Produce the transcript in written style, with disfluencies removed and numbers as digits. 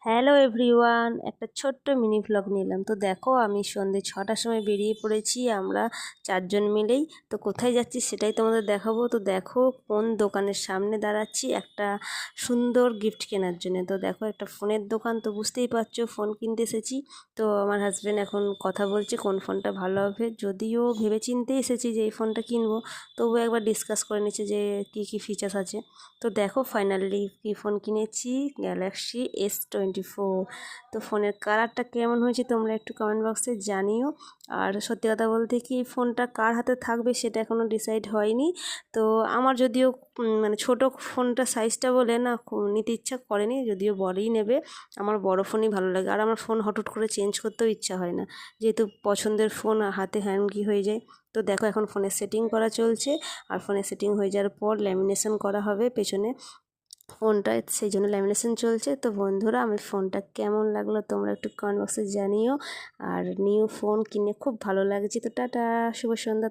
Hello everyone, একটা ছোট্ট mini vlog নিলাম। তো দেখো, আমি সন্ধ্যে 6টার সময় বেরিয়ে পড়েছি আমরা 4জন মিলেই। তো কোথায় যাচ্ছি সেটাই তোমাদের দেখাবো। তো দেখো কোন দোকানের সামনে দাঁড়াচ্ছি একটা সুন্দর গিফট কেনার জন্য। তো দেখো একটা ফোনের দোকান, তো বুঝতেই পারছো ফোন কিনতে এসেছি। তো আমার হাজব্যান্ড এখন কথা বলছে কোন ফোনটা ভালো হবে, যদিও ভেবে চিন্তে এসেছি যে এই ফোনটা কিনবো, তবু একবার ডিসকাস করে নিচ্ছে যে কী কী ফিচার্স আছে। তো দেখো ফাইনালি কি ফোন কিনেছি, গ্যালাক্সি S24। তো ফোনের কালারটা কেমন হয়েছে তোমরা একটু কমেন্ট বক্সে জানিও। আর সত্যি কথা বলতে কি, ফোনটা কার হাতে থাকবে সেটা এখনও ডিসাইড হয়নি। তো আমার যদিও মানে ছোটো ফোনটা সাইজটা বলে না নিতে ইচ্ছা করেনি, যদিও বড়ই নেবে। আমার বড় ফোনই ভালো লাগে, আর আমার ফোন হঠাৎ করে চেঞ্জ করতেও ইচ্ছা হয় না, যেহেতু পছন্দের ফোন হাতে হ্যাঙ্গি হয়ে যায়। তো দেখো এখন ফোনের সেটিং করা চলছে, আর ফোনের সেটিং হয়ে যাওয়ার পর ল্যামিনেশন করা হবে পেছনে ফোনটা, সেই জন্য ল্যামিনেশন চলছে। তো বন্ধুরা, আমি ফোনটা কেমন লাগলো তোমরা একটু কমেন্ট বক্সে জানিও। আর নিউ ফোন কিনে খুব ভালো লাগছে। তো টাটা, শুভ সন্ধ্যা।